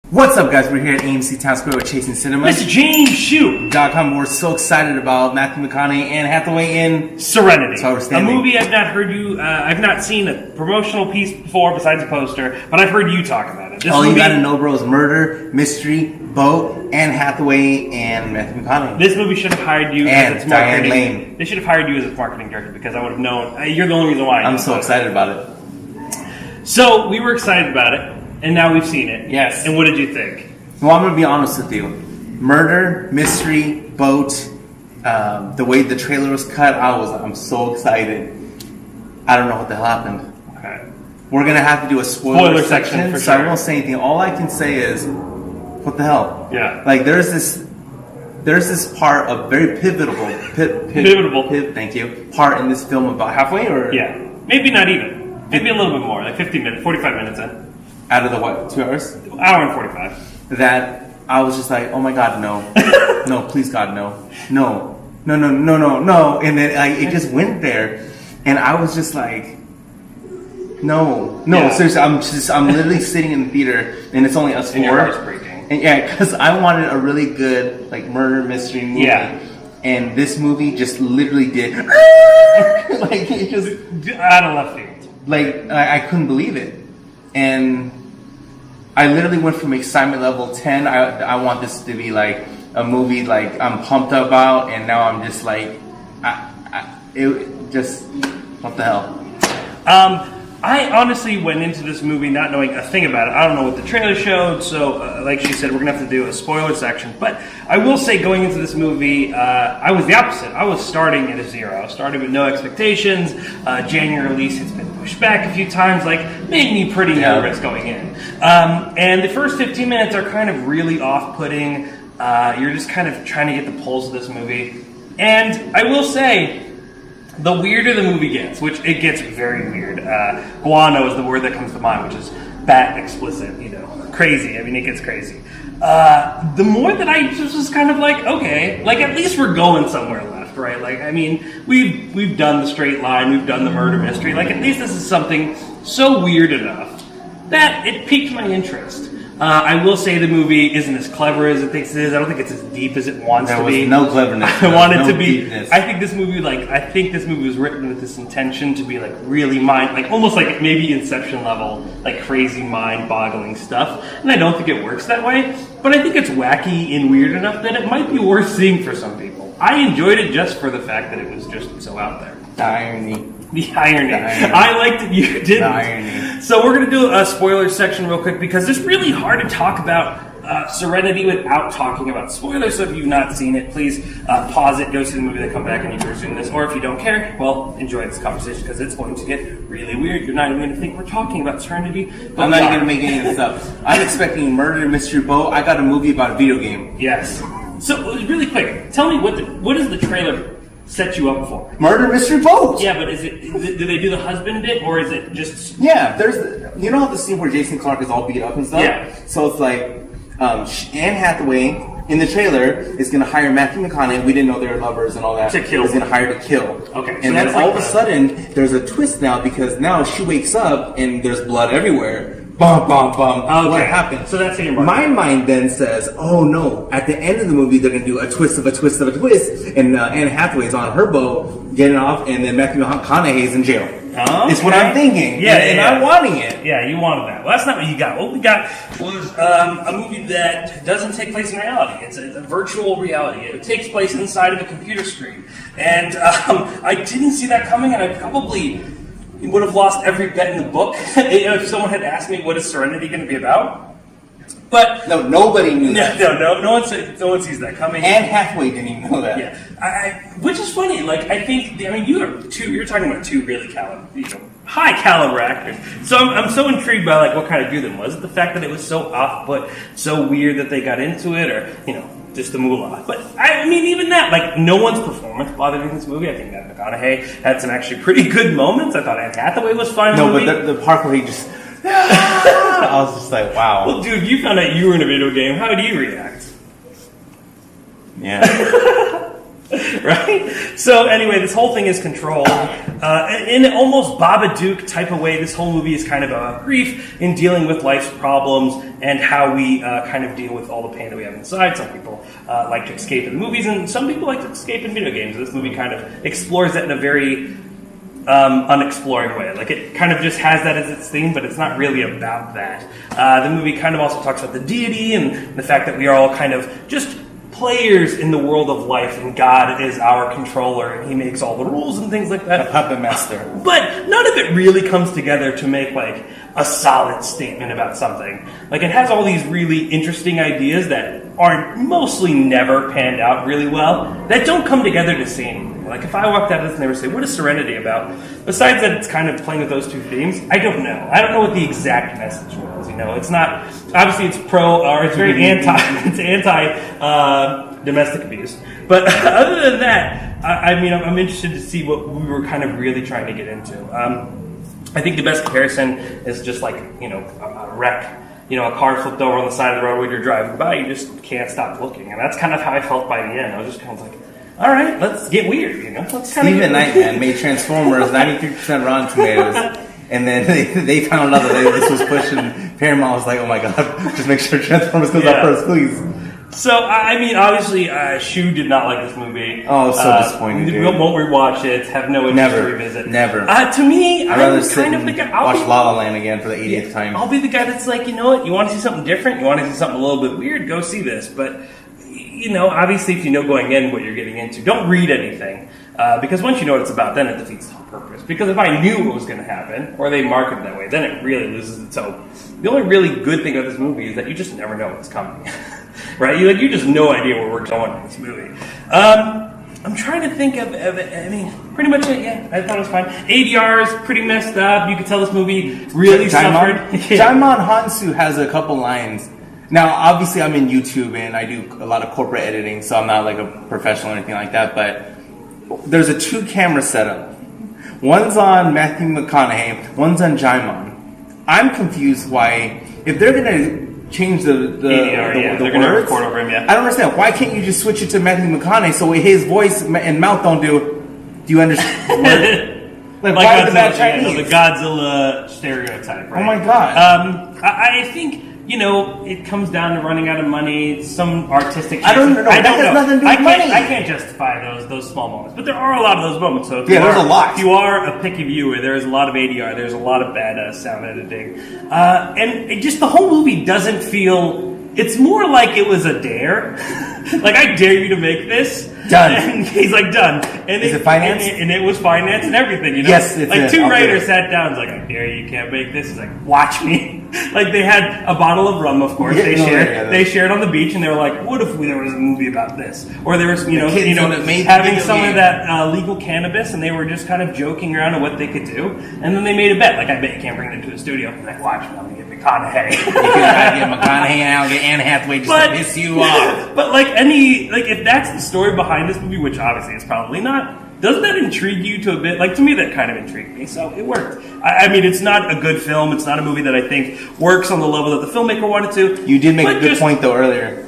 What's up, guys? We're here at AMC Town Square with Chasing Cinema. Mr. James Hsu. We're so excited about Matthew McConaughey and Hathaway in Serenity. A movie I've not heard you, I've not seen a promotional piece before besides a poster, but I've heard you talk about it. You gotta know, bro, is murder, mystery, boat, and Hathaway and Matthew McConaughey. This movie should have hired you and as its Diane marketing. Lane. They should have hired you as its marketing director because I would have known. You're the only reason why. I'm so excited about it. So we were excited about it, and now we've seen it. Yes. And what did you think? Well, I'm gonna be honest with you. Murder, mystery, boat. The way the trailer was cut, I'm so excited. I don't know what the hell happened. Okay. We're gonna have to do a spoiler section for so I sure. won't say anything. All I can say is, what the hell? Yeah. Like there's this part of very pivotal. Thank you. Part in this film about halfway or Yeah. Maybe not even. Maybe a little bit more, like 50 minutes, 45 minutes in. out of the what? 2 hours? Hour and 45. That I was just like, oh my God, no, no, please God, no, and then it just went there, and I was just like, no, Yeah. seriously, I'm literally sitting in the theater, and it's only us four. And your heart's breaking. And yeah, because I wanted a really good like murder mystery movie. Yeah. And this movie just literally did like it just Out of left field. like I couldn't believe it, and I literally went from excitement level 10. I want this to be like a movie like I'm pumped about, and now I'm just like, what the hell? I honestly went into this movie not knowing a thing about it. I don't know what the trailer showed, so like she said, we're going to have to do a spoiler section. But I will say, going into this movie, I was the opposite. I was starting at a zero. I was starting with no expectations. January release has been pushed back a few times, like made me pretty nervous going in. And the first 15 minutes are kind of really off-putting. You're just kind of trying to get the pulse of this movie. And I will say, the weirder the movie gets, which it gets very weird. Guano is the word that comes to mind, which is bat explicit, crazy. I mean, it gets crazy. The more that I just was kind of like, okay, like at least we're going somewhere left, right? Like, I mean, we've done the straight line, we've done the murder mystery. Like, at least this is something so weird enough that it piqued my interest. I will say the movie isn't as clever as it thinks it is. I don't think it's as deep as it wants to be. There was no cleverness. I want it to be. Deepness. I think this movie was written with this intention to be like really almost like maybe Inception level, like crazy mind-boggling stuff. And I don't think it works that way. But I think it's wacky and weird enough that it might be worth seeing for some people. I enjoyed it just for the fact that it was just so out there. The irony. The irony. I liked it, you didn't. The irony. So we're going to do a spoiler section real quick because it's really hard to talk about Serenity without talking about spoilers. So if you've not seen it, please pause it, go see the movie, then come back and you can resume this. Or if you don't care, well, enjoy this conversation because it's going to get really weird. You're not even going to think we're talking about Serenity. I'm not even going to make any of this up. I'm expecting murder, mystery, boat. I got a movie about a video game. Yes. So really quick, tell me what does the trailer set you up for? Murder, mystery, boat. Yeah, but do they do the husband bit or is it just? Yeah, you know the scene where Jason Clarke is all beat up and stuff? Yeah. So it's like Anne Hathaway in the trailer is going to hire Matthew McConaughey. We didn't know they were lovers and all that. To kill. Is going to hire to kill. Okay. So and then all of a sudden there's a twist now because now she wakes up and there's blood everywhere. Bum, bum, bum. Okay. What happened? So that's your My mind then says, oh no, at the end of the movie they're going to do a twist of a twist of a twist, and Anne Hathaway's on her boat getting off, and then Matthew McConaughey's in jail. Okay. It's what I'm thinking. Yeah, and I'm wanting it. Yeah, you wanted that. Well, that's not what you got. What we got was a movie that doesn't take place in reality. It's a virtual reality. It takes place inside of a computer screen. And I didn't see that coming, and I probably would have lost every bet in the book if someone had asked me what is Serenity going to be about. But no, nobody knew that. No one sees that coming. Anne Hathaway didn't even know that. Yeah, which is funny. Like you're talking about two really high caliber actors. So I'm so intrigued by like what kind of dude them was. It the fact that it was so off-put, so weird that they got into it, or just the moolah. But I mean, even that, like no one's performance bothered me in this movie. I think Matthew McConaughey had some actually pretty good moments. I thought Anne Hathaway was fine. No, but the part where he just. I was just like, wow. Well, dude, you found out you were in a video game. How do you react? Yeah. Right? So anyway, this whole thing is controlled. In an almost Babadook type of way, this whole movie is kind of a grief in dealing with life's problems and how we kind of deal with all the pain that we have inside. Some people like to escape in movies, and some people like to escape in video games. This movie kind of explores that in a very unexploring way. Like, it kind of just has that as its theme, but it's not really about that. The movie kind of also talks about the deity and the fact that we are all kind of just players in the world of life, and God is our controller, and He makes all the rules and things like that. A puppet master. But none of it really comes together to make, like, a solid statement about something. Like, it has all these really interesting ideas that are mostly never panned out really well, that don't come together to see anything. Like, if I walked out of this and they were saying, what is Serenity about? Besides that it's kind of playing with those two themes, I don't know. I don't know what the exact message was, It's not, obviously it's it's very anti domestic abuse. But other than that, I'm interested to see what we were kind of really trying to get into. I think the best comparison is just like, a wreck. A car flipped over on the side of the road when you're driving by, you just can't stop looking. And that's kind of how I felt by the end. I was just kind of like, all right, let's get weird, Let's Steven Knightman made Transformers 93% Rotten Tomatoes, and then they found out that this was pushing Paramount. Was like, oh my god, just make sure Transformers goes up first, please. So, obviously, Hsu did not like this movie. Oh, so disappointing. We won't rewatch it, have no interest to revisit. Never. To me, I'd rather sit and watch La La Land again for the 80th time. I'll be the guy that's like, you know what, you want to see something different? You want to see something a little bit weird? Go see this. But, obviously, if you know going in what you're getting into, don't read anything. Because once you know what it's about, then it defeats the whole purpose. Because if I knew what was going to happen, or they market it that way, then it really loses its hope. The only really good thing about this movie is that you just never know what's coming. Right? You just no idea where we're going in this movie. I'm trying to think of pretty much it, yeah. I thought it was fine. ADR is pretty messed up. You could tell this movie really suffered. Diane Lane has a couple lines. Now, obviously, I'm in YouTube, and I do a lot of corporate editing, so I'm not like a professional or anything like that, but there's a 2-camera setup. One's on Matthew McConaughey, one's on Jaimon. I'm confused why, if they're going to change the they're going to record over him, I don't understand. Why can't you just switch it to Matthew McConaughey so his voice and mouth don't do you understand? like why is that Chinese? The Godzilla stereotype, right? Oh my god. I think, it comes down to running out of money, some artistic... I don't know. That has nothing to do with money. I can't justify those small moments. But there are a lot of those moments. So there's a lot. If you are a picky viewer, there is a lot of ADR. There's a lot of bad sound editing. And just the whole movie doesn't feel... It's more like it was a dare. Like, I dare you to make this. Done. And he's like, done. And is it finance? And it was finance and everything, Yes, it's like, two writers sat down. It's like, I dare you can't make this. He's like, watch me. Like, they had a bottle of rum, of course. They shared on the beach, and they were like, what if there was a movie about this? Or there was, having some of that legal cannabis, and they were just kind of joking around on what they could do. And then they made a bet. Like, I bet you can't bring it to the studio. And like, watch me, I'm going to get McConaughey. You can get McConaughey, and I'll get Anne Hathaway just to piss you off. But if that's the story behind this movie, which obviously it's probably not, doesn't that intrigue you to a bit? Like, to me, that kind of intrigued me, so it worked. It's not a good film. It's not a movie that I think works on the level that the filmmaker wanted to. You did make a good point, though, earlier.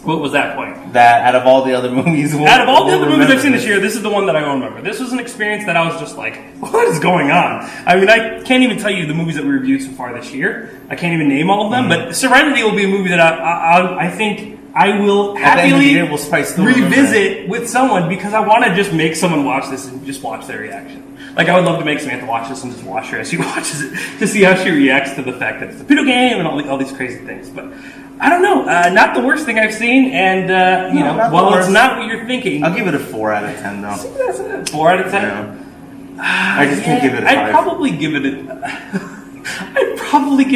What was that point? That out of all the other movies... I've seen this year, this is the one that I will remember. This was an experience that I was just like, what is going on? I can't even tell you the movies that we reviewed so far this year. I can't even name all of them, but Serenity will be a movie that I think I will happily revisit with someone, because I want to just make someone watch this and just watch their reaction. Like, I would love to make Samantha watch this and just watch her as she watches it to see how she reacts to the fact that it's a video game and all these crazy things. But I don't know. Not the worst thing I've seen, and it's not what you're thinking. I'll give it a 4 out of 10, though. See, that's a 4 out of 10. Yeah. I just can't give it a 5. I'd probably give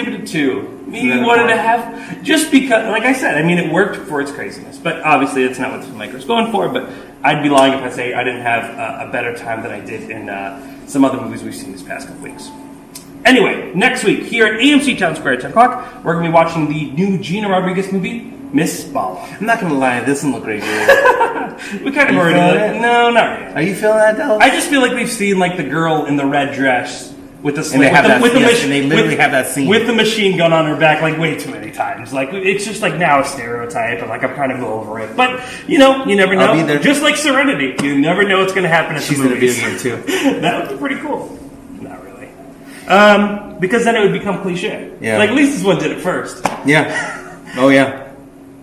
it a 2. Maybe 1.5. Just because, like I said, it worked for its craziness. But obviously, it's not what the filmmaker's going for. But I'd be lying if I say I didn't have a better time than I did in some other movies we've seen this past couple weeks. Anyway, next week, here at AMC Town Square at 10 o'clock, we're going to be watching the new Gina Rodriguez movie, Miss Bala. I'm not going to lie, this doesn't look great. We kind of already... No, not really. Are you feeling that, though? I just feel like we've seen, the girl in the red dress with the And they have that, yes, and they literally have that scene with the machine gun on her back, like way too many times. Like it's just like now a stereotype, and like I'm kind of over it. But you know, you never know. I'll be there. Just like Serenity, you never know what's going to happen at She's the movies. in a video game too. That would be pretty cool. Not really, because then it would become cliche. Yeah. Like at least this one did it first. Yeah. Oh yeah.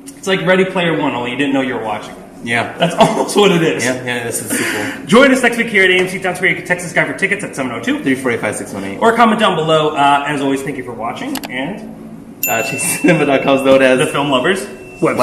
It's like Ready Player One, only you didn't know you were watching it. Yeah. That's almost what it is. Yeah, this is sequel. Join us next week here at AMC Town Square. You can text this guy for tickets at 702-345-618. or comment down below. As always, thank you for watching, and ChaseCinema.com is known as the Film Lovers website.